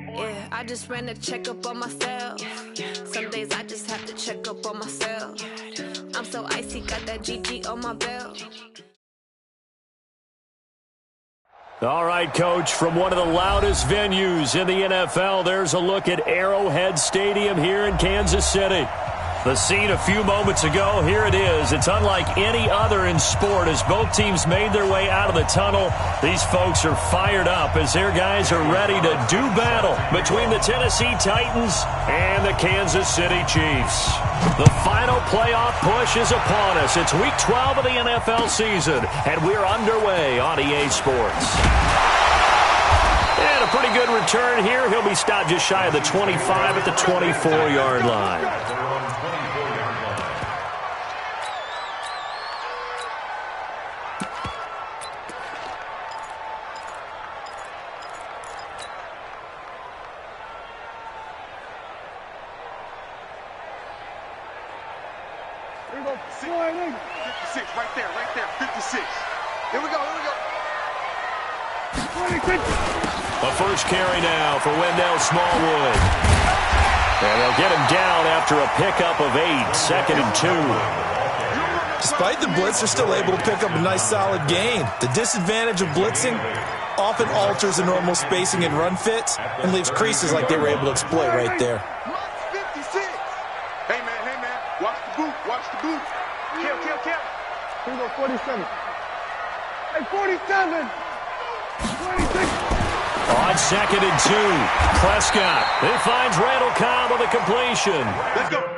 Yeah, I just ran a checkup on myself. Some days I just have to check up on myself. I'm so icy, got that GG on my belt. All right, Coach, from one of the loudest venues in the NFL, there's a look at Arrowhead Stadium here in Kansas City. The scene a few moments ago, here it is. It's unlike any other in sport as both teams made their way out of the tunnel. These folks are fired up as their guys are ready to do battle between the Tennessee Titans and the Kansas City Chiefs. The final playoff push is upon us. It's Week 12 of the NFL season, and we're underway on EA Sports. And a pretty good return here. He'll be stopped just shy of the 25 at the 24-yard line. Here we go. 56, right there, 56. Here we go. 26. A first carry now for Wendell Smallwood. And they'll get him down after a pickup of 8, 2nd and 2. Despite the blitz, they're still able to pick up a nice solid gain. The disadvantage of blitzing often alters the normal spacing and run fits and leaves creases like they were able to exploit right there. Hey, man. Watch the boot. Kill. Here we go, 47. Hey, 47. 26. On 2nd and 2, Prescott. He finds Randall Cobb with a completion. Let's go.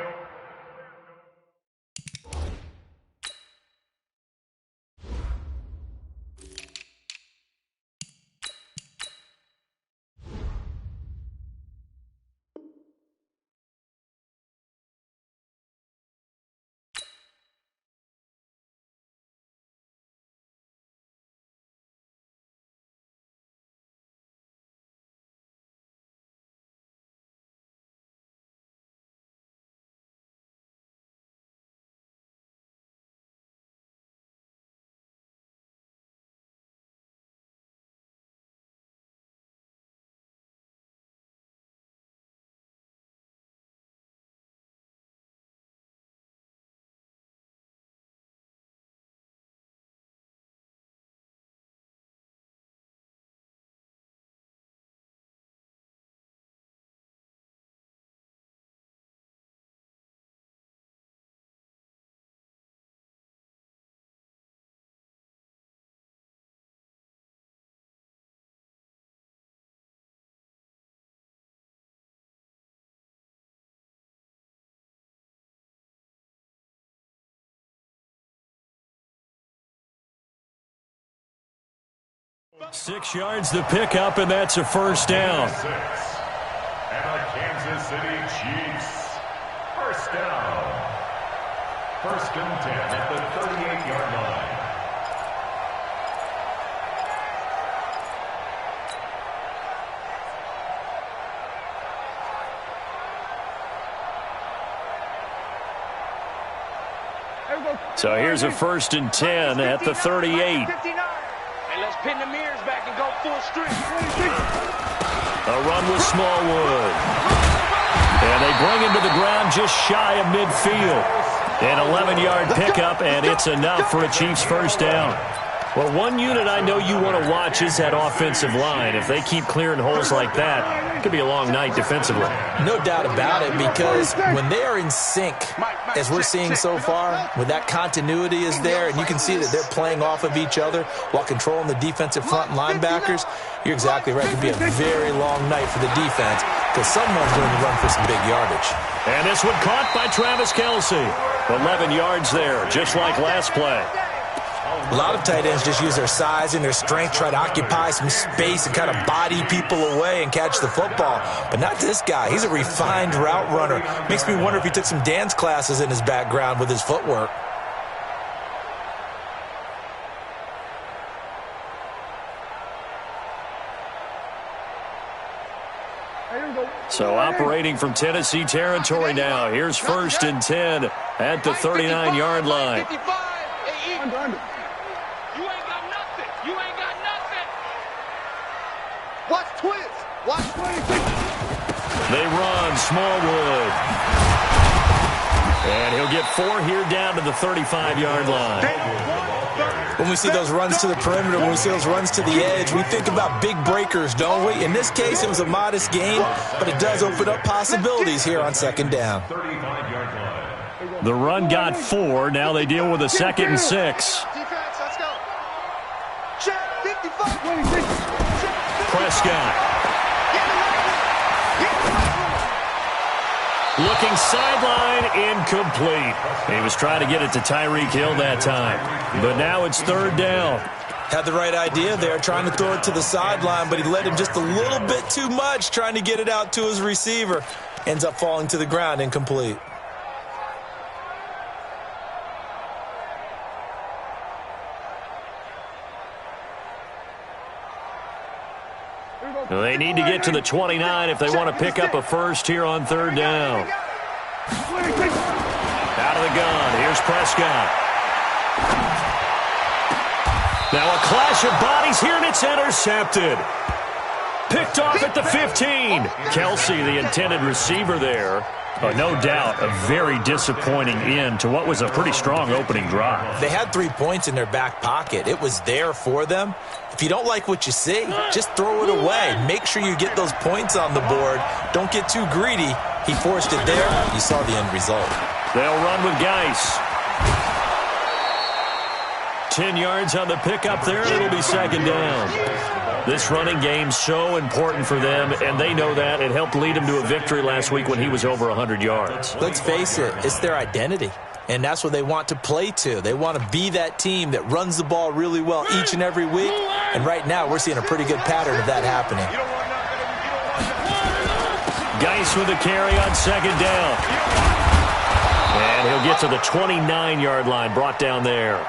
Six yards the pickup, and that's a first down. And the Kansas City Chiefs. First down. 1st and 10 at the 38-yard line. So here's a 1st and 10 at the 38. And let's pin the mirrors back and go full strength. A run with Smallwood. And they bring him to the ground just shy of midfield. An 11-yard pickup, and it's enough for a Chiefs first down. Well, one unit I know you want to watch is that offensive line. If they keep clearing holes like that, it could be a long night defensively. No doubt about it, because when they are in sync, as we're seeing so far, when that continuity is there, and you can see that they're playing off of each other while controlling the defensive front linebackers, you're exactly right. It could be a very long night for the defense because someone's going to run for some big yardage. And this one caught by Travis Kelce. 11 yards there, just like last play. A lot of tight ends just use their size and their strength, try to occupy some space and kind of body people away and catch the football. But not this guy. He's a refined route runner. Makes me wonder if he took some dance classes in his background with his footwork. So operating from Tennessee territory now. Here's 1st and 10 at the 39-yard line. 55. Under. You ain't got nothing. You ain't got nothing. Watch twist. Watch 26. They run Smallwood. And he'll get 4 here down to the 35-yard line. When we see those runs to the perimeter, when we see those runs to the edge, we think about big breakers, don't we? In this case, it was a modest gain, but it does open up possibilities here on second down. The run got 4. Now they deal with a 2nd and 6. Defense, let's go. Check 55. Prescott. Looking sideline, incomplete. He was trying to get it to Tyreek Hill that time. But now it's 3rd down. Had the right idea there, trying to throw it to the sideline, but he led him just a little bit too much, trying to get it out to his receiver. Ends up falling to the ground, incomplete. They need to get to the 29 if they want to pick up a first here on 3rd down. Out of the gun, here's Prescott. Now a clash of bodies here, and it's intercepted. Picked off at the 15. Kelsey, the intended receiver there. No doubt, a very disappointing end to what was a pretty strong opening drive. They had 3 points in their back pocket. It was there for them. If you don't like what you see, just throw it away. Make sure you get those points on the board. Don't get too greedy. He forced it there. You saw the end result. They'll run with Geis. 10 yards on the pickup there, and it'll be 2nd down. This running game's so important for them, and they know that. It helped lead them to a victory last week when he was over 100 yards. Let's face it, it's their identity, and that's what they want to play to. They want to be that team that runs the ball really well each and every week, and right now we're seeing a pretty good pattern of that happening. Geis with a carry on 2nd down. And he'll get to the 29-yard line, brought down there.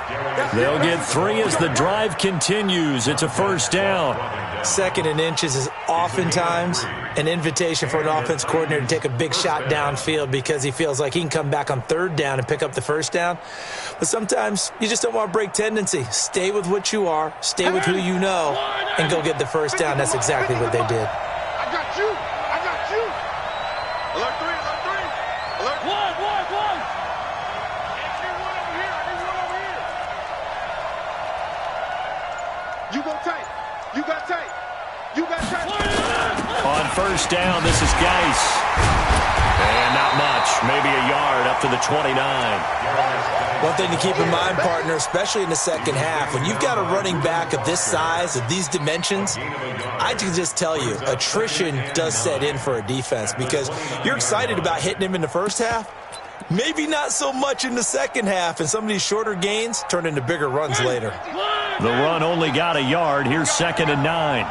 They'll get 3 as the drive continues. It's a 1st down. 2nd and inches is oftentimes an invitation for an offense coordinator to take a big shot downfield because he feels like he can come back on 3rd down and pick up the 1st down. But sometimes you just don't want to break tendency. Stay with what you are, stay with who you know, and go get the 1st down. That's exactly what they did. I got you. Alert 3. Alert. One. You got tape. On 1st down, this is Geis. And not much, maybe a yard up to the 29. One thing to keep in mind, partner, especially in the second half, when you've got a running back of this size, of these dimensions, I can just tell you, attrition does set in for a defense because you're excited about hitting him in the first half, maybe not so much in the second half, and some of these shorter gains turn into bigger runs later. The run only got a yard. Here's 2nd and 9.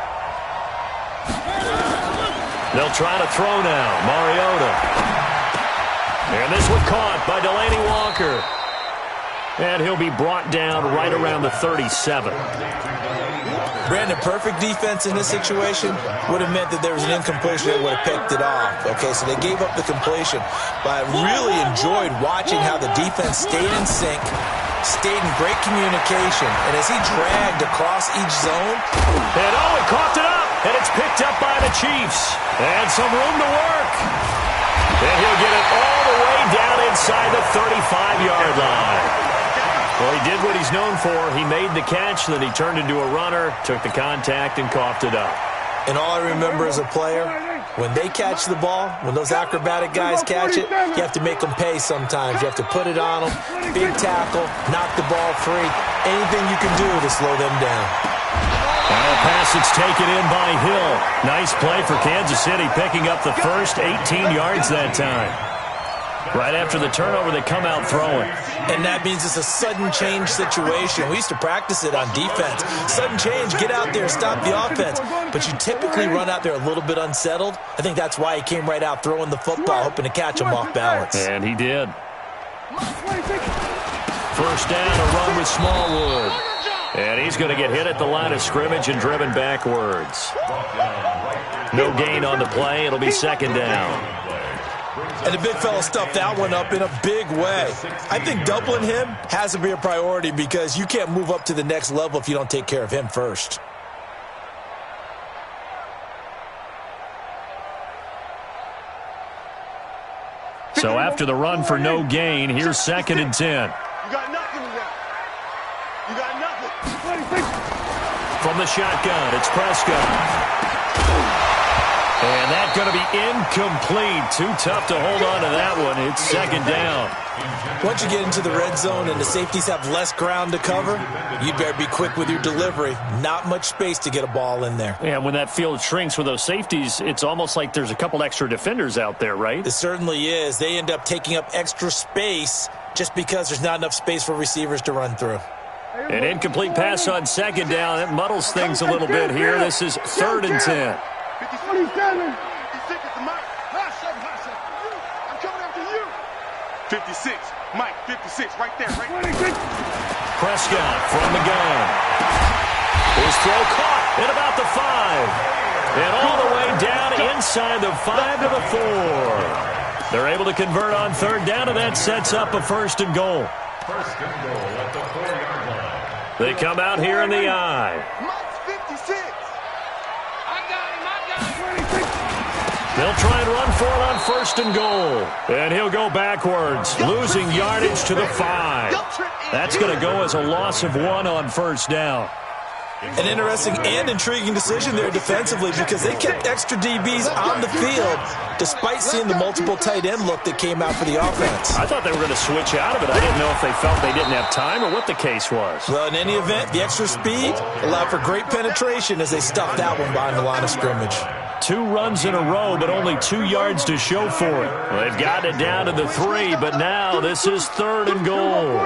They'll try to throw now. Mariota. And this one caught by Delaney Walker. And he'll be brought down right around the 37. Brandon, perfect defense in this situation would have meant that there was an incompletion that would have picked it off. Okay, so they gave up the completion. But I really enjoyed watching how the defense stayed in sync, stayed in great communication, and as he dragged across each zone. And it coughed it up, and it's picked up by the Chiefs. And some room to work. And he'll get it all the way down inside the 35-yard line. Well, he did what he's known for. He made the catch, then he turned into a runner, took the contact, and coughed it up. And all I remember as a player, when they catch the ball, when those acrobatic guys catch it, you have to make them pay sometimes. You have to put it on them, big tackle, knock the ball free. Anything you can do to slow them down. Now a pass that's taken in by Hill. Nice play for Kansas City, picking up the first 18 yards that time. Right after the turnover, they come out throwing. And that means it's a sudden change situation. We used to practice it on defense. Sudden change, get out there, stop the offense. But you typically run out there a little bit unsettled. I think that's why he came right out throwing the football, hoping to catch him off balance. And he did. First down, a run with Smallwood. And he's going to get hit at the line of scrimmage and driven backwards. No gain on the play. It'll be 2nd down. And the big fella stuffed that one up in a big way. I think doubling him has to be a priority because you can't move up to the next level if you don't take care of him first. So after the run for no gain, here's 2nd and 10. You got nothing to that. You got nothing. From the shotgun, it's Prescott. And that's going to be incomplete. Too tough to hold on to that one. It's 2nd down. Once you get into the red zone and the safeties have less ground to cover, you better be quick with your delivery. Not much space to get a ball in there. Yeah, when that field shrinks with those safeties, it's almost like there's a couple extra defenders out there, right? It certainly is. They end up taking up extra space just because there's not enough space for receivers to run through. An incomplete pass on 2nd down. It muddles things a little bit here. This is 3rd and 10. 57. 56 is the Mike. I'm coming after you. 56. Mike, 56. Right there. Prescott from the gun. His throw caught at about the 5. And all the way down inside the 5 to the 4. They're able to convert on 3rd down, and that sets up a 1st and goal. 1st and goal at the 4-yard line. They come out here in the I. Mike's 56. They'll try and run for it on 1st and goal. And he'll go backwards, losing yardage to the 5. That's going to go as a loss of 1 on 1st down. An interesting and intriguing decision there defensively because they kept extra DBs on the field despite seeing the multiple tight end look that came out for the offense. I thought they were going to switch out of it. I didn't know if they felt they didn't have time or what the case was. Well, in any event, the extra speed allowed for great penetration as they stuffed that one behind the line of scrimmage. 2 runs in a row, but only 2 yards to show for it. Well, they've got it down to the 3, but now this is 3rd and goal.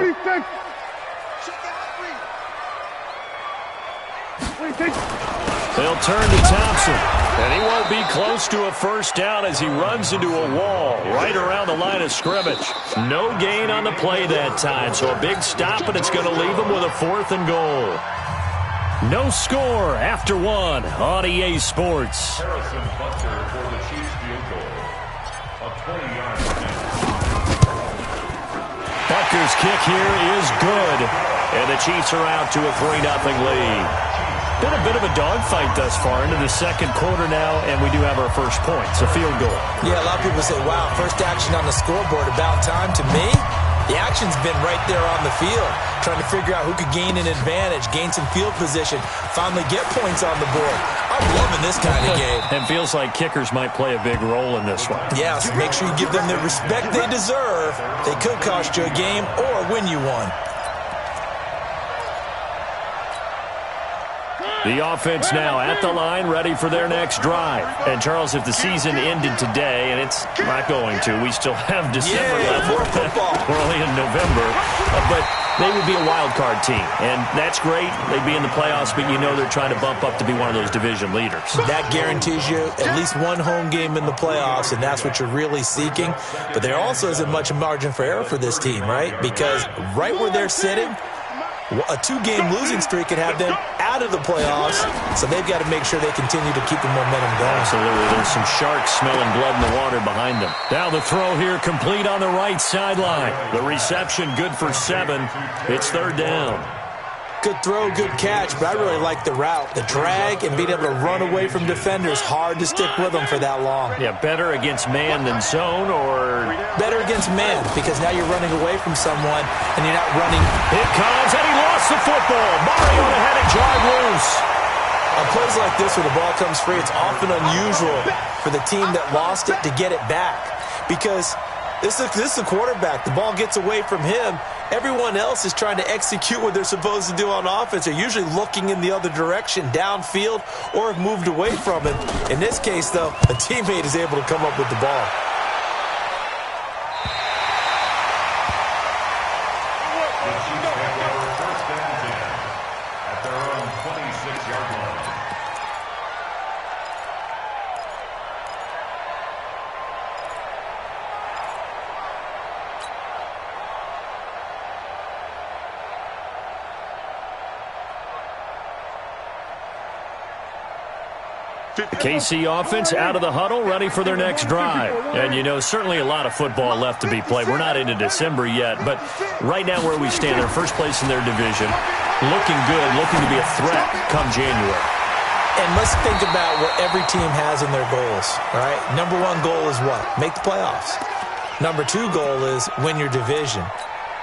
They'll turn to Thompson, and he won't be close to a 1st down as he runs into a wall right around the line of scrimmage. No gain on the play that time, so a big stop, and it's going to leave them with a 4th and goal. No score after 1 on EA Sports. Harrison Butker for the Chiefs field goal. A 20-yard line. Butker's kick here is good, and the Chiefs are out to a 3-0 lead. Been a bit of a dogfight thus far into the 2nd quarter now, and we do have our first point. It's a field goal. Yeah, a lot of people say, wow, first action on the scoreboard, about time. To me, the action's been right there on the field, trying to figure out who could gain an advantage, gain some field position, finally get points on the board. I'm loving this kind of game. It feels like kickers might play a big role in this one. Yes, make sure you give them the respect they deserve. They could cost you a game or win you one. The offense now at the line, ready for their next drive. And, Charles, if the season ended today, and it's not going to, we still have December left. We're only in November. But they would be a wild card team. And that's great. They'd be in the playoffs, but you know they're trying to bump up to be one of those division leaders. That guarantees you at least one home game in the playoffs, and that's what you're really seeking. But there also isn't much margin for error for this team, right? Because right where they're sitting, a 2-game losing streak could have them out of the playoffs, so they've got to make sure they continue to keep the momentum going. Absolutely. There's some sharks smelling blood in the water behind them. Now the throw here complete on the right sideline. The reception good for 7. It's 3rd down. Good throw, good catch, but I really like the route. The drag and being able to run away from defenders, hard to stick with them for that long. Yeah, better against man than zone, or better against man, because now you're running away from someone and you're not running. It comes, and he lost the football. Mariota had it jarred loose. On plays like this where the ball comes free, it's often unusual for the team that lost it to get it back, because this is the quarterback. The ball gets away from him. Everyone else is trying to execute what they're supposed to do on offense. They're usually looking in the other direction, downfield, or have moved away from it. In this case, though, a teammate is able to come up with the ball. At their own 26-yard line. The KC offense out of the huddle, ready for their next drive. And, you know, certainly a lot of football left to be played. We're not into December yet, but right now where we stand, they're first place in their division, looking good, looking to be a threat come January. And let's think about what every team has in their goals, right? Number one goal is what? Make the playoffs. Number two goal is win your division.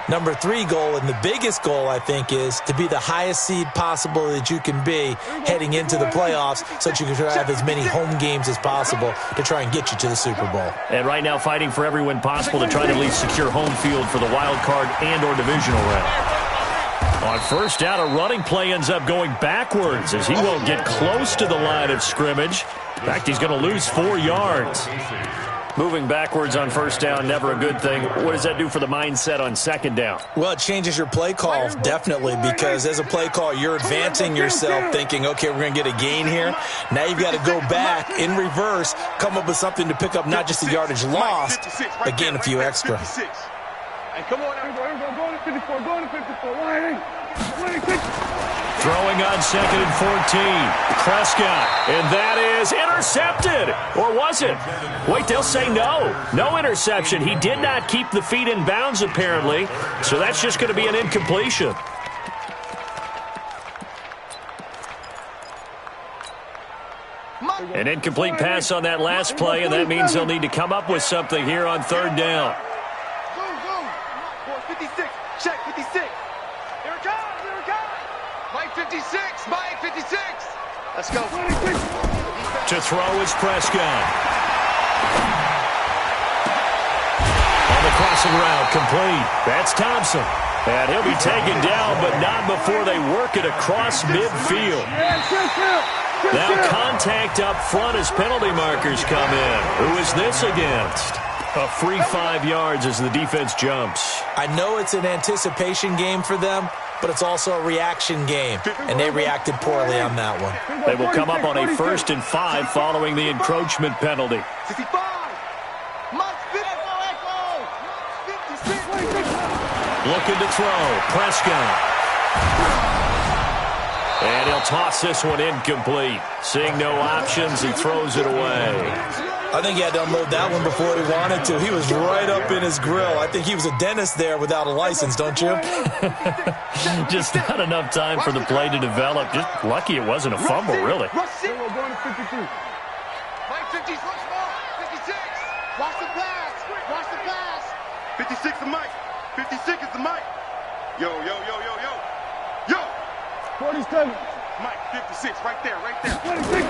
Number three goal, and the biggest goal, I think, is to be the highest seed possible that you can be heading into the playoffs so that you can have as many home games as possible to try and get you to the Super Bowl. And right now fighting for every win possible to try to at least secure home field for the wild card and or divisional round. On first down, a running play ends up going backwards as he won't get close to the line of scrimmage. In fact, he's going to lose 4 yards. Moving backwards on first down, never a good thing. What does that do for the mindset on second down? Well, it changes your play call, definitely, because as a play call, you're advancing yourself thinking, okay, we're going to get a gain here. Now you've got to go back in reverse, come up with something to pick up not just the yardage lost, but gain a few extra. Hey, come on, everybody. Go to 54. Go to 54. Throwing on 2nd and 14. Prescott, and that is intercepted. Or was it? Wait, they'll say no. No interception. He did not keep the feet in bounds, apparently, so that's just going to be an incompletion. An incomplete pass on that last play, and that means they'll need to come up with something here on third down. Go. 56. Check 56. Here it comes. Mike 56. Mike 56. Let's go. To throw is Prescott. On the crossing route, complete. That's Thompson. And he'll be taken down, but not before they work it across midfield. Now contact up front as penalty markers come in. Who is this against? A free 5 yards as the defense jumps. I know it's an anticipation game for them, but it's also a reaction game, and they reacted poorly on that one. They will come up on a 1st and 5 following the encroachment penalty. 65. Looking to throw. Prescott. And he'll toss this one incomplete. Seeing no options, he throws it away. I think he had to unload that one before he wanted to. He was right up in his grill. I think he was a dentist there without a license, don't you? Just not enough time for the play to develop. Just lucky it wasn't a fumble, really. Rush it. Going to 53. Mike 56. Watch the pass. Watch the pass. 56 is Mike. 56 is the Mike. Yo. 47. Mike 56 right there. 26.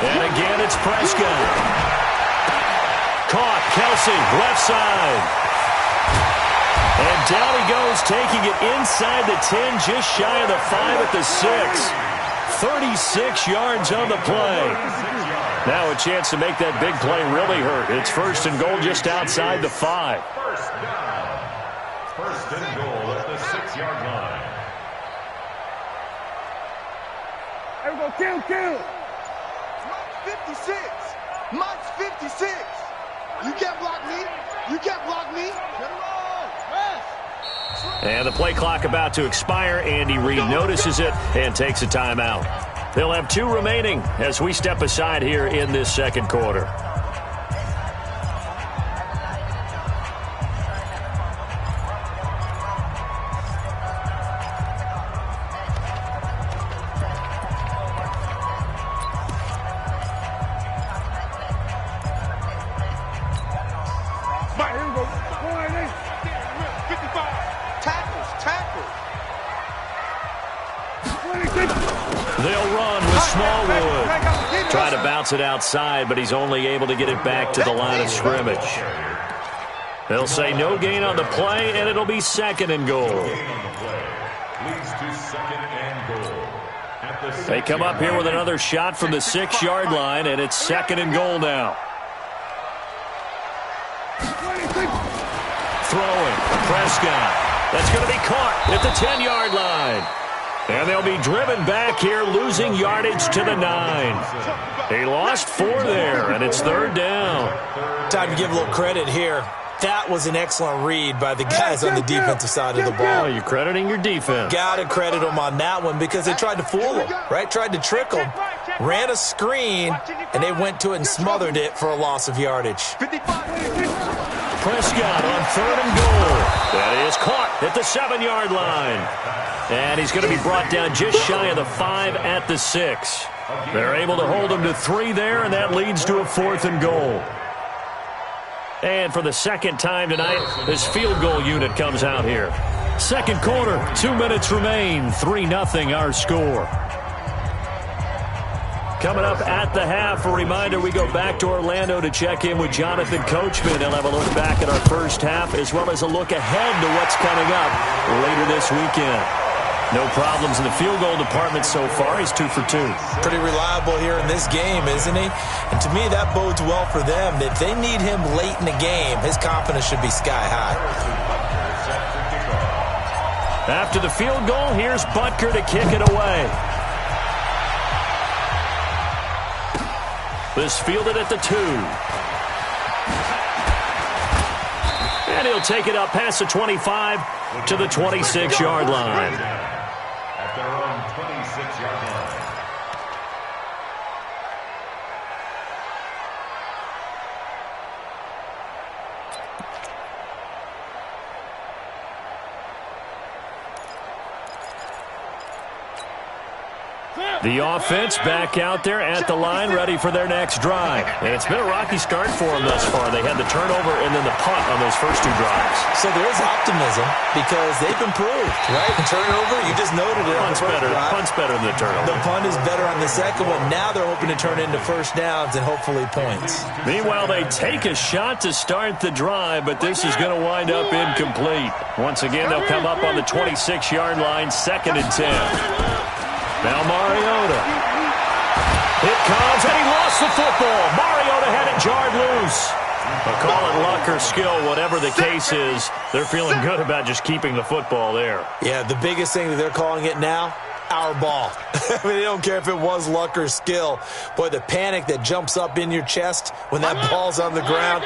And again, it's Prescott. Caught, Kelsey, left side. And down he goes, taking it inside the 10, just shy of the 5 at the 6. 36 yards on the play. Now a chance to make that big play really hurt. It's 1st and goal just outside the 5. First down. 1st and goal at the 6-yard line. Everybody go, kill. Mike's 56. Mike's 56. You can't block me. Get him on. Rest. And the play clock about to expire. Andy Reid notices it and takes a timeout. They'll have 2 remaining as we step aside here in this second quarter. They'll run with Smallwood. Try to bounce it outside, but he's only able to get it back to the line of scrimmage. They'll say no gain on the play, and it'll be 2nd and goal. They come up here with another shot from the 6-yard line, and it's 2nd and goal now. Throwing, Prescott. That's going to be caught at the 10-yard line. And they'll be driven back here, losing yardage to the 9. He lost 4 there, and it's 3rd down. Time to give a little credit here. That was an excellent read by the guys on the defensive side of the ball. Oh, you're crediting your defense. Got to credit them on that one because they tried to fool them, right? Tried to trick them, ran a screen, and they went to it and smothered it for a loss of yardage. Prescott on 3rd and goal. That is caught at the 7-yard line. And he's going to be brought down just shy of the 5 at the 6. They're able to hold him to 3 there, and that leads to a 4th and goal. And for the second time tonight, this field goal unit comes out here. Second quarter, 2 minutes remain, 3-0 our score. Coming up at the half, a reminder, we go back to Orlando to check in with Jonathan Coachman. He'll have a look back at our first half as well as a look ahead to what's coming up later this weekend. No problems in the field goal department so far. He's 2 for 2. Pretty reliable here in this game, isn't he? And to me, that bodes well for them. If they need him late in the game, his confidence should be sky high. After the field goal, here's Butker to kick it away. This fielded at the 2. And he'll take it up past the 25 to the 26-yard line. At their own 26-yard line. The offense back out there at the line, ready for their next drive. And it's been a rocky start for them thus far. They had the turnover and then the punt on those first 2 drives. So there is optimism because they've improved, right? The turnover, you just noted it. Punt's better than the turnover. The punt is better on the second one. Now they're hoping to turn into first downs and hopefully points. Meanwhile, they take a shot to start the drive, but this is going to wind up incomplete. Once again, they'll come up on the 26-yard line, 2nd and 10. Now Mariota. It comes, and he lost the football. Mariota had it jarred loose. But call it luck or skill, whatever the case is, they're feeling good about just keeping the football there. Yeah, the biggest thing that they're calling it now, our ball. I mean, they don't care if it was luck or skill. Boy, the panic that jumps up in your chest when that ball's on the ground,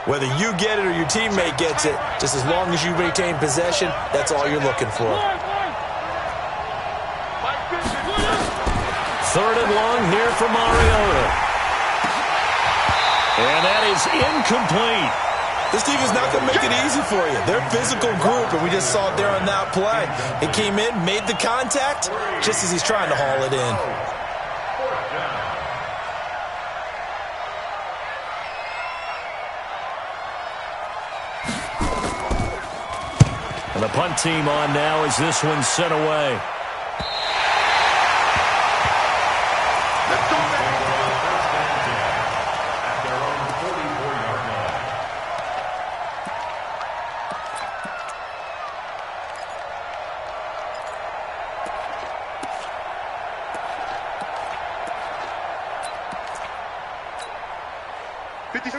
whether you get it or your teammate gets it, just as long as you retain possession, that's all you're looking for. 3rd and long here for Mariota. And that is incomplete. This team is not going to make it easy for you. They're a physical group, and we just saw it there on that play. It came in, made the contact, just as he's trying to haul it in. And the punt team on now as this one's sent away.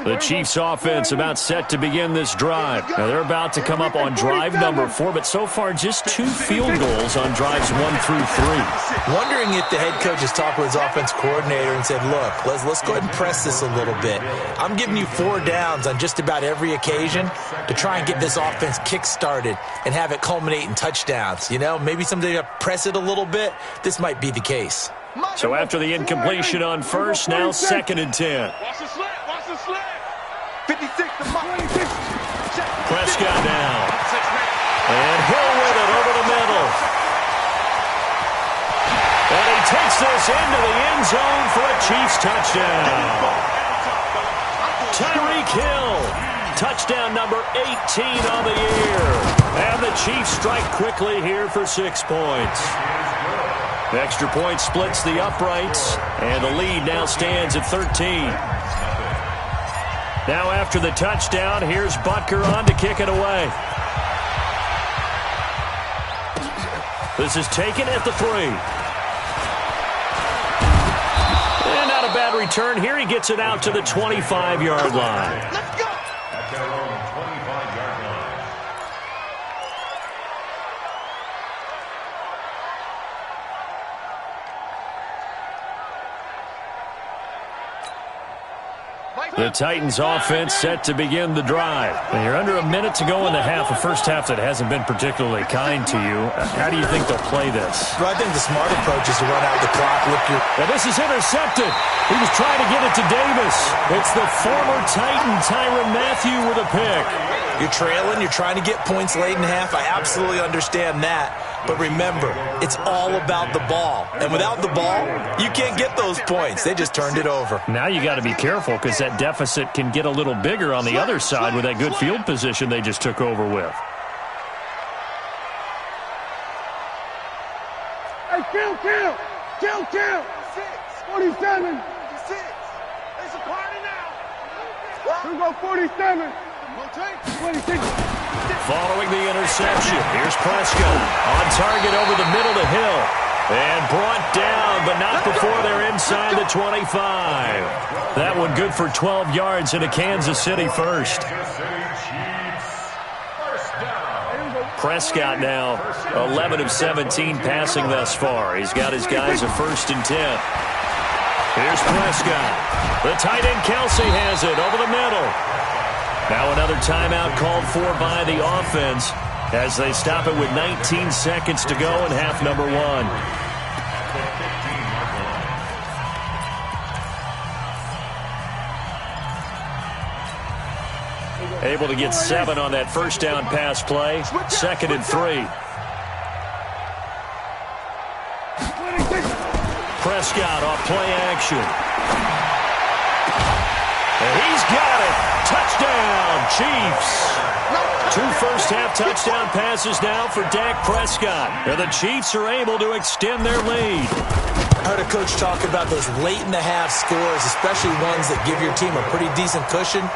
The Chiefs offense about set to begin this drive. Now they're about to come up on drive number 4, but so far just 2 field goals on drives 1 through 3. Wondering if the head coach has talked with his offense coordinator and said, look, let's go ahead and press this a little bit. I'm giving you 4 downs on just about every occasion to try and get this offense kick-started and have it culminate in touchdowns. You know, maybe someday you press it a little bit. This might be the case. So after the incompletion on first, now 2nd and 10. Prescott now. And Hill with it over the middle. And he takes this into the end zone for a Chiefs touchdown. Tyreek Hill. Touchdown number 18 on the year. And the Chiefs strike quickly here for 6 points. The extra point splits the uprights, and the lead now stands at 13. Now after the touchdown, here's Butker on to kick it away. This is taken at the 3. And not a bad return here. He gets it out to the 25-yard line. Let's go! At their own 25-yard line. The Titans offense set to begin the drive. And you're under a minute to go in the half, a first half that hasn't been particularly kind to you. How do you think they'll play this? Well, I think the smart approach is to run out the clock. And this is intercepted. He was trying to get it to Davis. It's the former Titan, Tyrann Mathieu, with a pick. You're trailing. You're trying to get points late in half. I absolutely understand that. But remember, it's all about the ball. And without the ball, you can't get those points. They just turned it over. Now you got to be careful because that deficit can get a little bigger on the other side with that good field position they just took over with. Hey, kill. 47. 56. It's a party now. Here we go, 47. 26. Following the interception, here's Prescott. On target over the middle to Hill. And brought down, but not before they're inside the 25. That one good for 12 yards into Kansas City first. Prescott now 11 of 17 passing thus far. He's got his guys a 1st and 10. Here's Prescott. The tight end Kelsey has it over the middle. Now another timeout called for by the offense as they stop it with 19 seconds to go in half number 1. Able to get 7 on that first down pass play. 2nd and 3. Prescott off play action. And he's got it. Touchdown, Chiefs. 2 first-half touchdown passes now for Dak Prescott. And the Chiefs are able to extend their lead. I heard a coach talk about those late-in-the-half scores, especially ones that give your team a pretty decent cushion.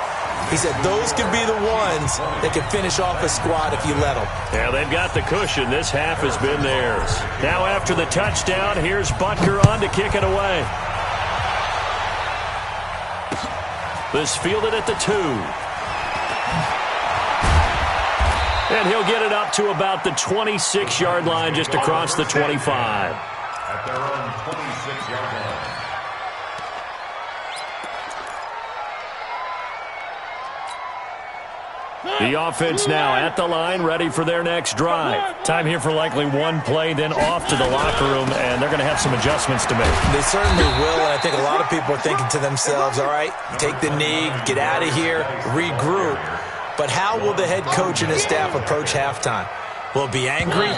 He said those could be the ones that can finish off a squad if you let them. Yeah, they've got the cushion. This half has been theirs. Now after the touchdown, here's Butker on to kick it away. This fielded at the 2. And he'll get it up to about the 26-yard line, just across the 25. At their own 26-yard line. The offense now at the line, ready for their next drive. Time here for likely one play, then off to the locker room, and they're going to have some adjustments to make. They certainly will, and I think a lot of people are thinking to themselves, all right, take the knee, get out of here, regroup. But how will the head coach and his staff approach halftime? Will it be angry?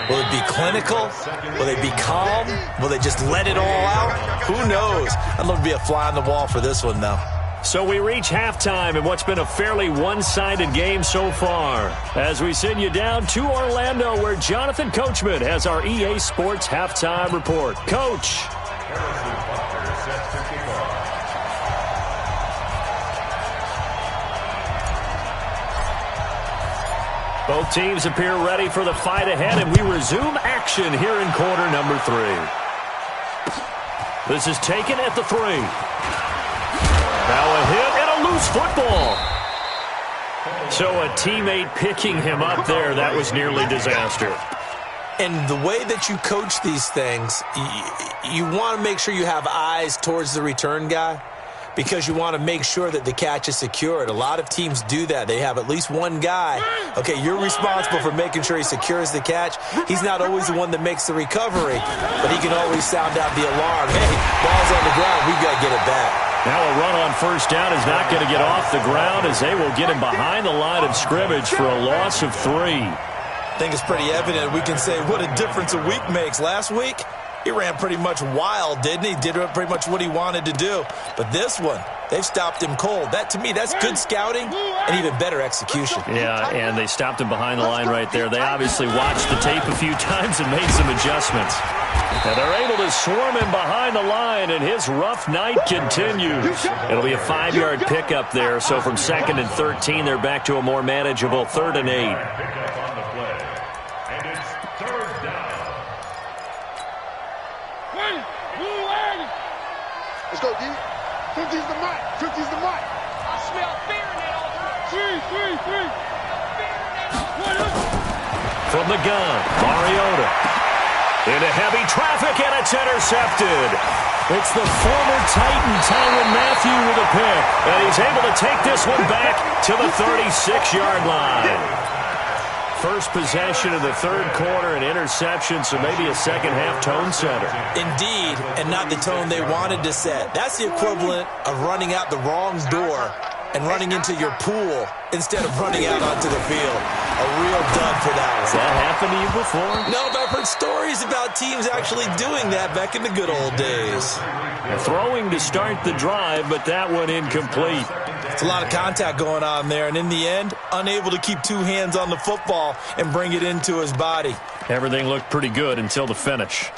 Will it be clinical? Will they be calm? Will they just let it all out? Who knows? I'd love to be a fly on the wall for this one, though. So we reach halftime in what's been a fairly one-sided game so far. As we send you down to Orlando, where Jonathan Coachman has our EA Sports Halftime Report. Coach. Both teams appear ready for the fight ahead, and we resume action here in quarter number 3. This is taken at the 3. Now a hit and a loose football. So a teammate picking him up there, that was nearly disaster. And the way that you coach these things, you want to make sure you have eyes towards the return guy, because you want to make sure that the catch is secured. A lot of teams do that. They have at least one guy. Okay, you're responsible for making sure he secures the catch. He's not always the one that makes the recovery, but he can always sound out the alarm. Hey, ball's on the ground. We've got to get it back. Now a run on first down is not going to get off the ground, as they will get him behind the line of scrimmage for a loss of 3. I think it's pretty evident. We can say what a difference a week makes. Last week, he ran pretty much wild, didn't he? Did pretty much what he wanted to do. But this one, they've stopped him cold. That, to me, that's good scouting and even better execution. Yeah, and they stopped him behind the line right there. They obviously watched the tape a few times and made some adjustments. And they're able to swarm him behind the line, and his rough night continues. It'll be a 5-yard pickup there, so from 2nd and 13, they're back to a more manageable 3rd and 8. Pickup on the play. And it's 3rd down. Let's go, D. 50's the mic. 50's the mic. I smell fear in that offense. 3. From the gun, Mariota. Into heavy traffic, and it's intercepted. It's the former Titan, Tyrann Mathieu, with a pick. And he's able to take this one back to the 36-yard line. First possession of the third quarter, an interception, so maybe a second-half tone setter. Indeed, and not the tone they wanted to set. That's the equivalent of running out the wrong door and running into your pool instead of running out onto the field. A real dud for that one. Has that happened to you before? No, but I've heard stories about teams actually doing that back in the good old days. Throwing to start the drive, but that one incomplete. It's a lot of contact going on there, and in the end, unable to keep two hands on the football and bring it into his body. Everything looked pretty good until the finish.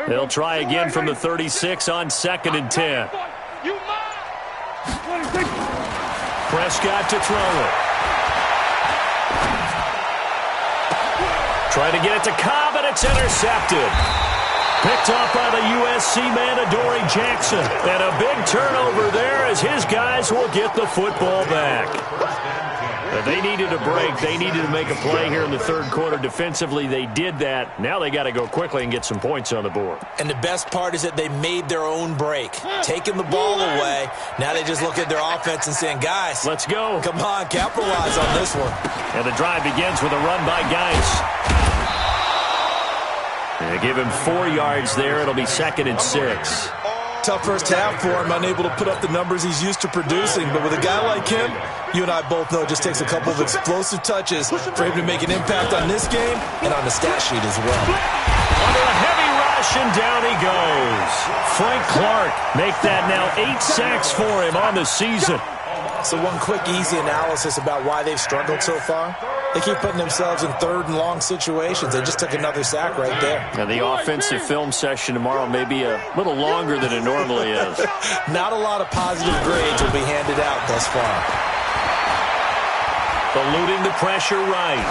They'll try again from the 36 on 2nd and 10. Prescott to throw it. Trying to get it to Cobb, and it's intercepted. Picked off by the USC man, Adoree Jackson. And a big turnover there as his guys will get the football back. But they needed a break. They needed to make a play here in the third quarter. Defensively, they did that. Now they got to go quickly and get some points on the board. And the best part is that they made their own break. Taking the ball away. Now they just look at their offense and saying, guys, let's go. Come on, capitalize on this one. And the drive begins with a run by Geis. And they give him 4 yards there. It'll be 2nd and 6. Tough first half for him, unable to put up the numbers he's used to producing. But with a guy like him, you and I both know it just takes a couple of explosive touches for him to make an impact on this game and on the stat sheet as well. Under a heavy rush, and down he goes. Frank Clark make that now 8 sacks for him on the season. So one quick, easy analysis about why they've struggled so far. They keep putting themselves in 3rd and long situations. They just took another sack right there. Now the offensive film session tomorrow may be a little longer than it normally is. Not a lot of positive grades will be handed out thus far. Eluding the pressure right.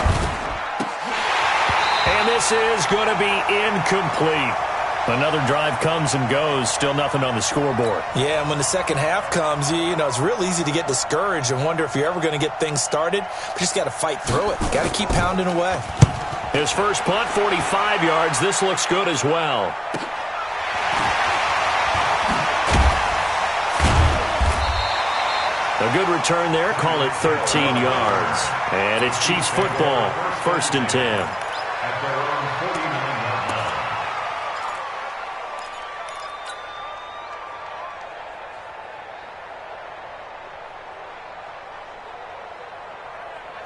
And this is going to be incomplete. Another drive comes and goes. Still nothing on the scoreboard. Yeah, and when the second half comes, you know, it's real easy to get discouraged and wonder if you're ever going to get things started. But you just got to fight through it. Got to keep pounding away. His first punt, 45 yards. This looks good as well. A good return there. Call it 13 yards. And it's Chiefs football. 1st and 10.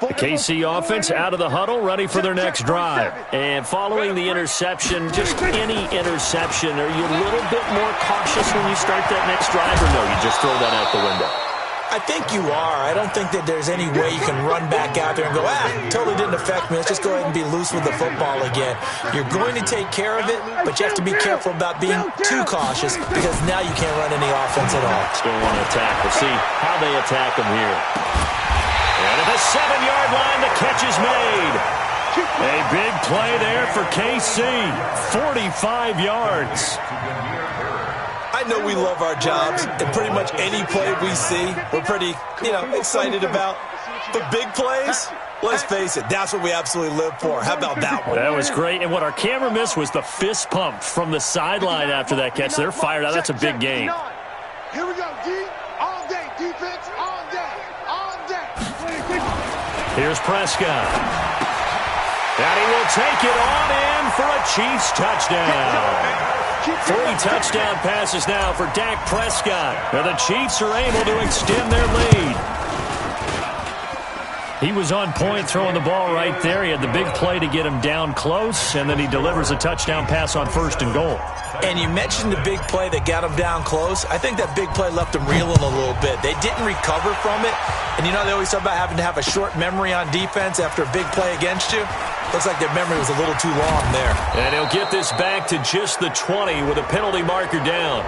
The KC offense out of the huddle, ready for their next drive. And following the interception, just any interception, are you a little bit more cautious when you start that next drive, or no, you just throw that out the window? I think you are. I don't think that there's any way you can run back out there and go, totally didn't affect me. Let's just go ahead and be loose with the football again. You're going to take care of it, but you have to be careful about being too cautious because now you can't run any offense at all. Still want to attack. We'll see how they attack them here. And at the 7-yard line, the catch is made. A big play there for KC. 45 yards. I know we love our jobs, and pretty much any play we see, we're pretty, excited about. The big plays, let's face it, that's what we absolutely live for. How about that one? That was great, and what our camera missed was the fist pump from the sideline after that catch. They're fired out. That's a big game. Here we go, D. All day, defense, all day, all day. Here's Prescott. And he will take it on in for a Chiefs touchdown. 3 touchdown passes now for Dak Prescott. And the Chiefs are able to extend their lead. He was on point throwing the ball right there. He had the big play to get him down close, and then he delivers a touchdown pass on 1st and goal. And you mentioned the big play that got him down close. I think that big play left him reeling a little bit. They didn't recover from it. And they always talk about having to have a short memory on defense after a big play against you. Looks like their memory was a little too long there. And he'll get this back to just the 20 with a penalty marker down.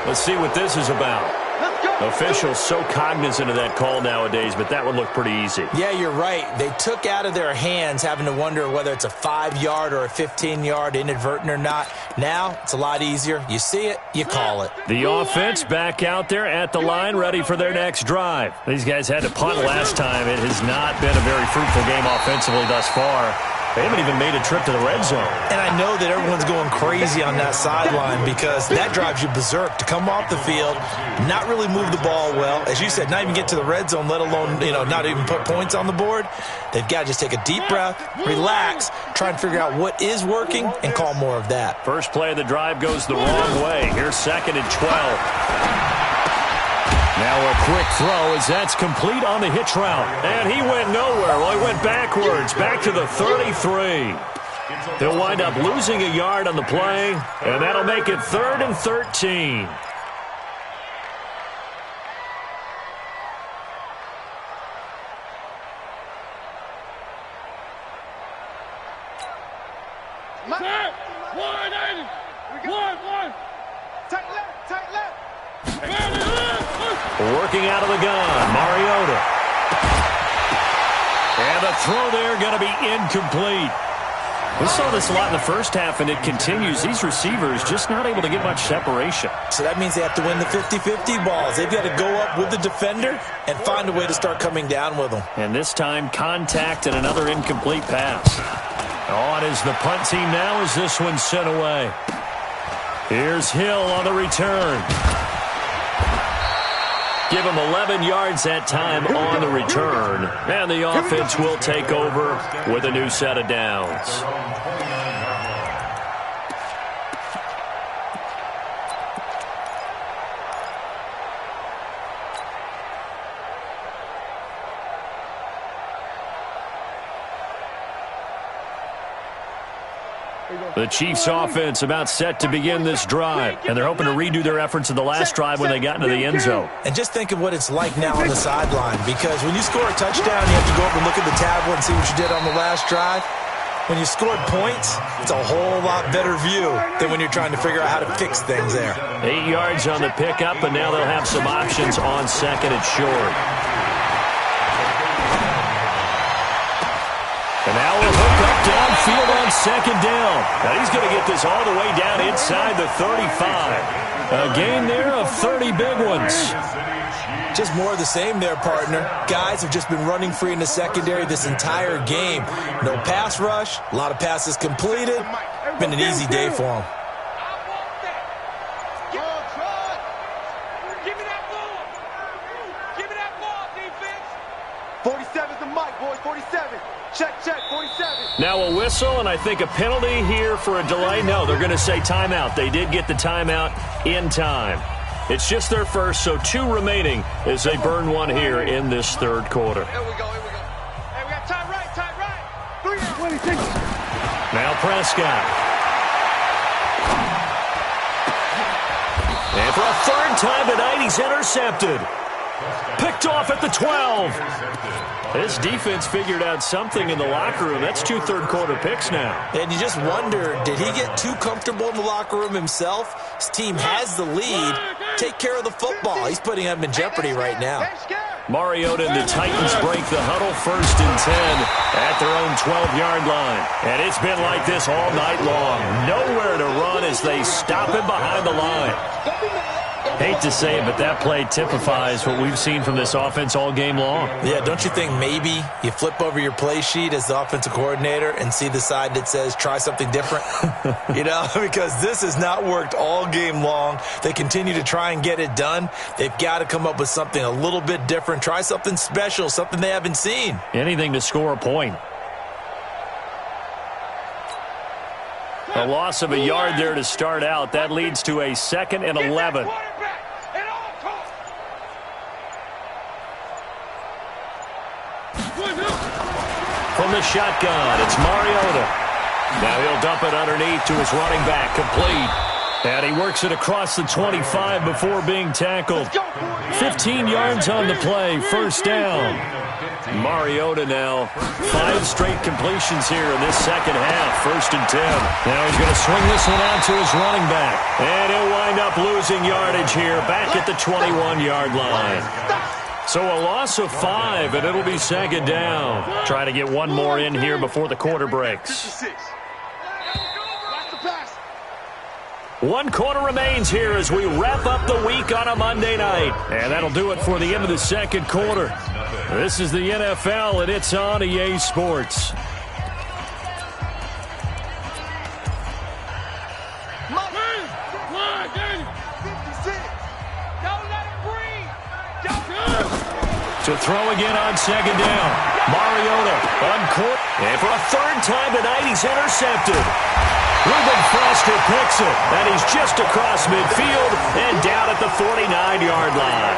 Let's see what this is about. Let's go. Officials so cognizant of that call nowadays, but that would look pretty easy. Yeah, you're right. They took out of their hands having to wonder whether it's a 5-yard or a 15-yard, inadvertent or not. Now, it's a lot easier. You see it, you call it. The offense back out there at the line, ready for their next drive. These guys had to punt last time. It has not been a very fruitful game offensively thus far. They haven't even made a trip to the red zone. And I know that everyone's going crazy on that sideline because that drives you berserk to come off the field, not really move the ball well. As you said, not even get to the red zone, let alone, not even put points on the board. They've got to just take a deep breath, relax, try and figure out what is working, and call more of that. First play of the drive goes the wrong way. Here's 2nd and 12. Now a quick throw as that's complete on the hitch route. And he went nowhere. Well, he went backwards, back to the 33. They'll wind up losing a yard on the play, and that'll make it 3rd and 13. Working out of the gun, Mariota. And the throw there going to be incomplete. We saw this a lot in the first half, and it continues. These receivers just not able to get much separation. So that means they have to win the 50-50 balls. They've got to go up with the defender and find a way to start coming down with them. And this time, contact and another incomplete pass. On is the punt team now as this one's sent away. Here's Hill on the return. Give him 11 yards that time on the return. And the offense will take over with a new set of downs. The Chiefs offense about set to begin this drive, and they're hoping to redo their efforts in the last drive when they got into the end zone. And just think of what it's like now on the sideline, because when you score a touchdown, you have to go up and look at the tablet and see what you did on the last drive. When you scored points, it's a whole lot better view than when you're trying to figure out how to fix things there. 8 yards on the pickup, and now they'll have some options on 2nd and short. And now we'll hook up downfield on 2nd down. Now he's going to get this all the way down inside the 35. A gain there of 30 big ones. Just more of the same there, partner. Guys have just been running free in the secondary this entire game. No pass rush, a lot of passes completed. Been an easy day for them. Give me that ball. Give me that ball, defense. 47's the mic, boys. 47. Check, 47. Now a whistle, and I think a penalty here for a delay. No, they're going to say timeout. They did get the timeout in time. It's just their first, so 2 remaining as they burn one here in this 3rd quarter. Here we go. Hey, we got time right. 3-26. Now Prescott. And for a 3rd time tonight, he's intercepted. Picked off at the 12. This defense figured out something in the locker room. That's 2 third-quarter picks now. And you just wonder, did he get too comfortable in the locker room himself? His team has the lead. Take care of the football. He's putting them in jeopardy right now. Mariota and the Titans break the huddle, 1st and 10 at their own 12-yard line. And it's been like this all night long. Nowhere to run as they stop him behind the line. Hate to say it, but that play typifies what we've seen from this offense all game long. Yeah, don't you think maybe you flip over your play sheet as the offensive coordinator and see the side that says try something different? Because this has not worked all game long. They continue to try and get it done. They've got to come up with something a little bit different. Try something special, something they haven't seen. Anything to score a point. A loss of a yard there to start out. That leads to a 2nd and 11. From the shotgun, it's Mariota. Now he'll dump it underneath to his running back, complete. And he works it across the 25 before being tackled. 15 yards on the play, 1st down. Mariota now, 5 straight completions here in this 2nd half, 1st and 10. Now he's going to swing this one out to his running back. And he'll wind up up losing yardage here, back at the 21-yard line. So a loss of 5, and it'll be second down. Try to get one more in here before the quarter breaks. 1 quarter remains here as we wrap up the week on a Monday night. And that'll do it for the end of the second quarter. This is the NFL, and it's on EA Sports. To throw again on second down. Mariota on court. And for a third time tonight, he's intercepted. Reuben Foster picks it. And he's just across midfield and down at the 49-yard line.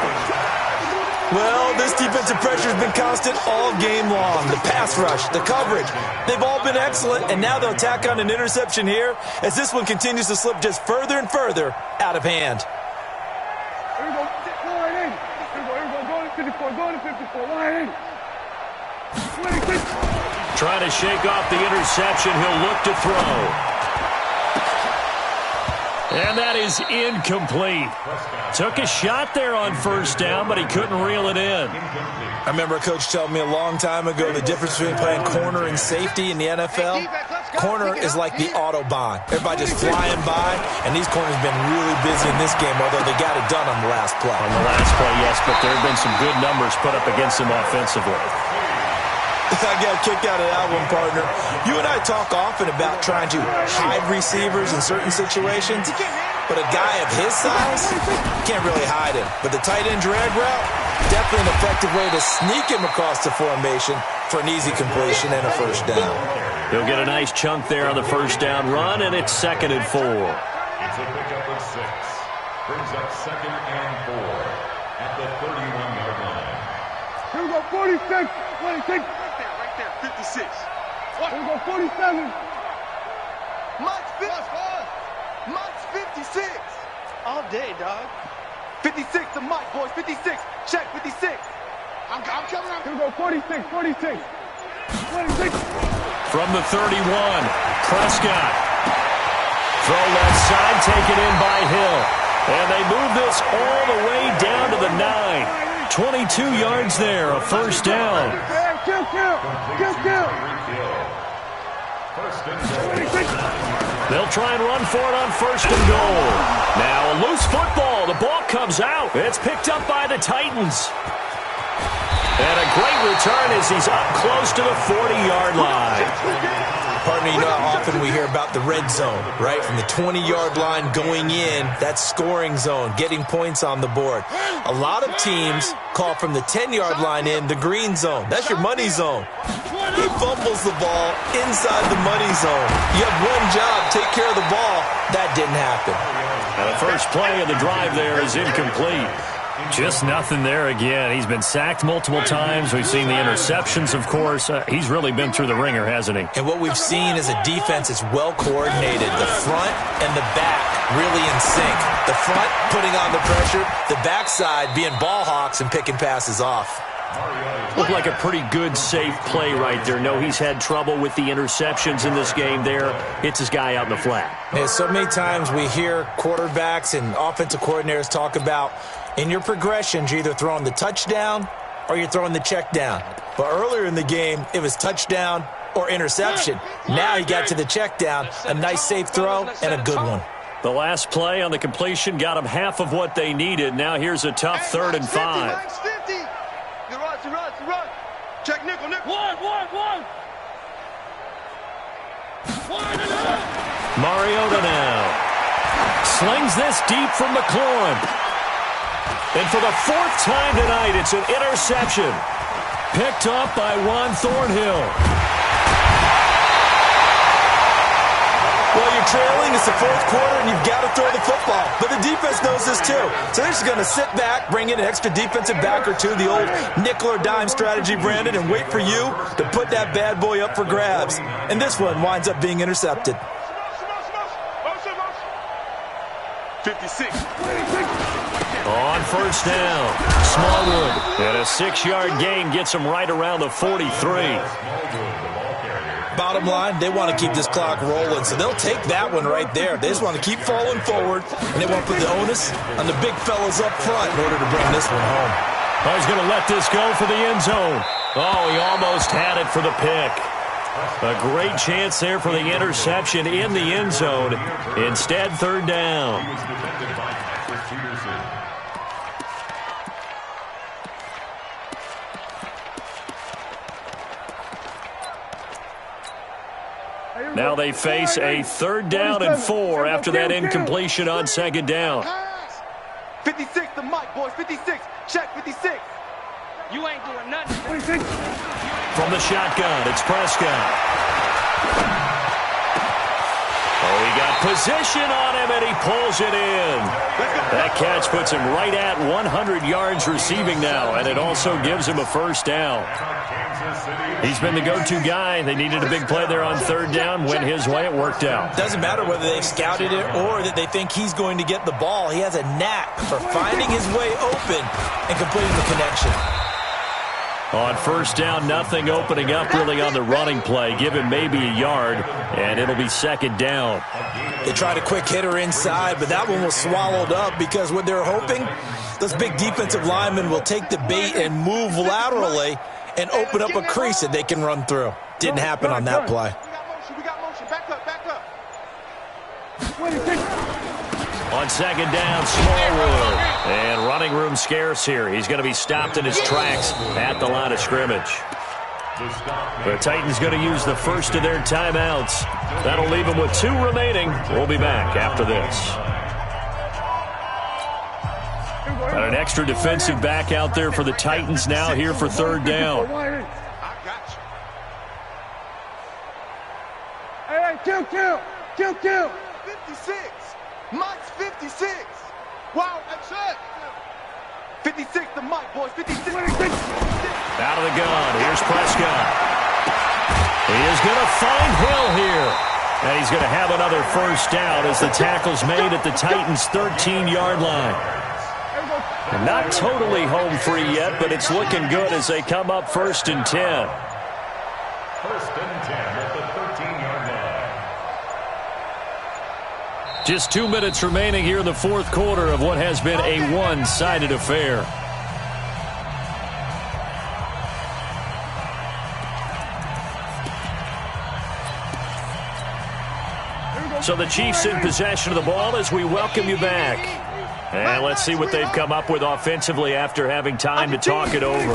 Well, this defensive pressure has been constant all game long. The pass rush, the coverage, they've all been excellent. And now they'll tack on an interception here as this one continues to slip just further and further out of hand. Trying to shake off the interception. He'll look to throw. And that is incomplete. Took a shot there on first down, but he couldn't reel it in. I remember a coach telling me a long time ago the difference between playing corner and safety in the NFL. Corner is like the Autobahn. Everybody just flying by, and these corners have been really busy in this game, although they got it done on the last play. On the last play, yes, but there have been some good numbers put up against them offensively. I got a kick out of that one, partner. You and I talk often about trying to hide receivers in certain situations, but a guy of his size, can't really hide him. But the tight end drag route, definitely an effective way to sneak him across the formation for an easy completion and a first down. He'll get a nice chunk there on the first down run, and it's 2nd and 4. It's a pickup of 6. Brings up 2nd and 4 at the 31-yard line. Here we go, 46, 26. Right there, 56. Here we go, 47. Mike's 56. All day, dog. 56 to Mike, boys. 56. Check, 56. I'm coming out. Here we go, 46, 46. 26. From the 31, Prescott. Throw left side, taken in by Hill. And they move this all the way down to the 9. 22 yards there, a first down. Kill. They'll try and run for it on 1st and goal. Now a loose football. The ball comes out. It's picked up by the Titans. And a great return as he's up close to the 40-yard line. Partner, you know how often we hear about the red zone, right? From the 20-yard line going in, that's scoring zone, getting points on the board. A lot of teams call from the 10-yard line in the green zone. That's your money zone. He fumbles the ball inside the money zone. You have one job, take care of the ball. That didn't happen. And the first play of the drive there is incomplete. Just nothing there again. He's been sacked multiple times. We've seen the interceptions, of course. He's really been through the ringer, hasn't he? And what we've seen is a defense that's well coordinated. The front and the back really in sync. The front putting on the pressure. The backside being ball hawks and picking passes off. Looked like a pretty good, safe play right there. No, he's had trouble with the interceptions in this game there. Hits his guy out in the flat. Yeah, so many times we hear quarterbacks and offensive coordinators talk about in your progressions, you're either throwing the touchdown or you're throwing the check down. But earlier in the game, it was touchdown or interception. Now he got to the check down, a nice safe throw and a good one. The last play on the completion got them half of what they needed. Now here's a tough 3rd and 5. Run. Check nickel. One. Mariota now slings this deep from McLaurin. And for the 4th time tonight, it's an interception. Picked up by Juan Thornhill. Well, you're trailing. It's the 4th quarter, and you've got to throw the football. But the defense knows this, too. So they're just going to sit back, bring in an extra defensive back or two, the old nickel or dime strategy, Brandon, and wait for you to put that bad boy up for grabs. And this one winds up being intercepted. 56. On first down, Smallwood. And a 6-yard gain gets him right around the 43. Bottom line, they want to keep this clock rolling, so they'll take that one right there. They just want to keep falling forward, and they want to put the onus on the big fellas up front in order to bring this one home. Oh, he's going to let this go for the end zone. Oh, he almost had it for the pick. A great chance there for the interception in the end zone. Instead, third down. Now they face a 3rd down and 4 after that incompletion on 2nd down. 56 to Mike, boys. 56. Check 56. You ain't doing nothing. 26. From the shotgun, it's Prescott. Oh, he got position on him, and he pulls it in. That catch puts him right at 100 yards receiving now, and it also gives him a 1st down. He's been the go-to guy. They needed a big play there on 3rd down. Went his way. It worked out. Doesn't matter whether they've scouted it or that they think he's going to get the ball. He has a knack for finding his way open and completing the connection. On 1st down, nothing opening up really on the running play. Give him maybe a yard, and it'll be 2nd down. They tried a quick hitter inside, but that one was swallowed up because what they're hoping, those big defensive linemen will take the bait and move laterally and open up a crease that they can run through. Didn't happen on that play. We got motion. Back up. On 2nd down, Smallwood. And running room scarce here. He's going to be stopped in his tracks at the line of scrimmage. The Titans going to use the first of their timeouts. That'll leave them with 2 remaining. We'll be back after this. Got an extra defensive back out there for the Titans now here for 3rd down. I got you. Hey, kill. 56. Mike's 56. Wow, that's it. 56 to Mike, boys. 56. Out of the gun. Here's Prescott. He is going to find Hill here. And he's going to have another 1st down as the tackle's made at the Titans' 13-yard line. Not totally home free yet, but it's looking good as they come up 1st and 10. 1st and 10 at the 13-yard line. Just 2 minutes remaining here in the 4th quarter of what has been a one-sided affair. So the Chiefs in possession of the ball as we welcome you back. And let's see what they've come up with offensively after having time to talk it over.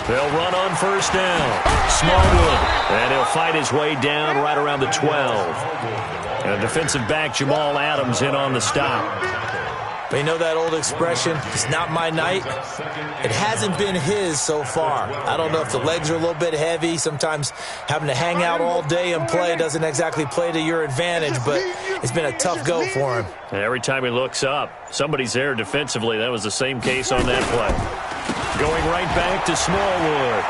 They'll run on 1st down. Smallwood. And he'll fight his way down right around the 12. And defensive back Jamal Adams in on the stop. But you know that old expression, it's not my night? It hasn't been his so far. I don't know if the legs are a little bit heavy. Sometimes having to hang out all day and play doesn't exactly play to your advantage, but it's been a tough go for him. And every time he looks up, somebody's there defensively. That was the same case on that play. Going right back to Smallwood.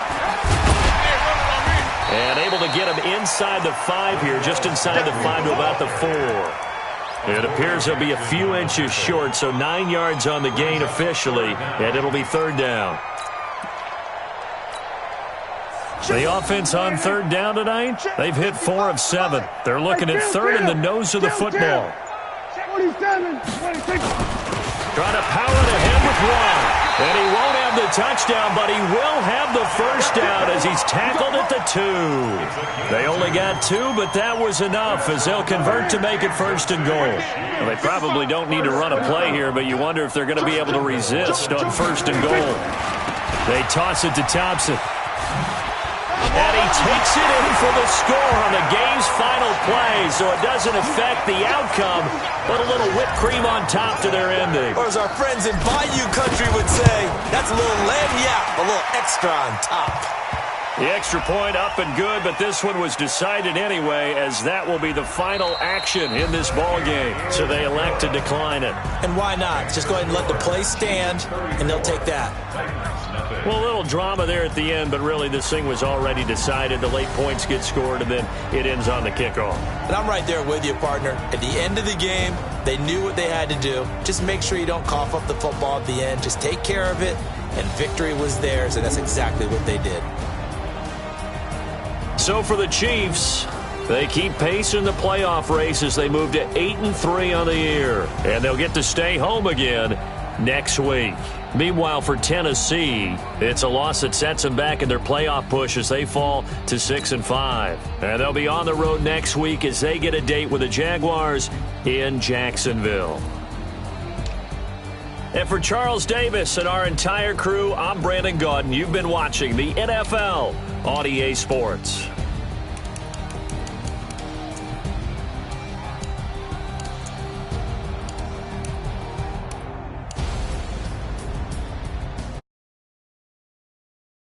And able to get him inside the 5 here, just inside the 5 to about the 4. It appears he'll be a few inches short, so 9 yards on the gain officially, and it'll be 3rd down. The offense on 3rd down tonight, they've hit 4 of 7. They're looking at 3rd in the nose of the football. 27, 26. Trying to power to him with 1. And he won't have the touchdown, but he will have the 1st down as he's tackled at the 2. They only got 2, but that was enough as they'll convert to make it 1st and goal. Well, they probably don't need to run a play here, but you wonder if they're going to be able to resist on 1st and goal. They toss it to Thompson. And he takes it in for the score on the game's final play, so it doesn't affect the outcome, but a little whipped cream on top to their ending. Or as our friends in Bayou Country would say, that's a little lagniappe, a little extra on top. The extra point up and good, but this one was decided anyway, as that will be the final action in this ball game. So they elect to decline it. And why not? Just go ahead and let the play stand, and they'll take that. Well, a little drama there at the end, but really this thing was already decided. The late points get scored, and then it ends on the kickoff. And I'm right there with you, partner. At the end of the game, they knew what they had to do. Just make sure you don't cough up the football at the end. Just take care of it, and victory was theirs, and that's exactly what they did. so for the Chiefs, they keep pace in the playoff race as they move to 8-3 on the year. And they'll get to stay home again next week. Meanwhile, for Tennessee, it's a loss that sets them back in their playoff push as they fall to 6-5. And they'll be on the road next week as they get a date with the Jaguars in Jacksonville. And for Charles Davis and our entire crew, I'm Brandon Gaudin. You've been watching the NFL on EA Sports.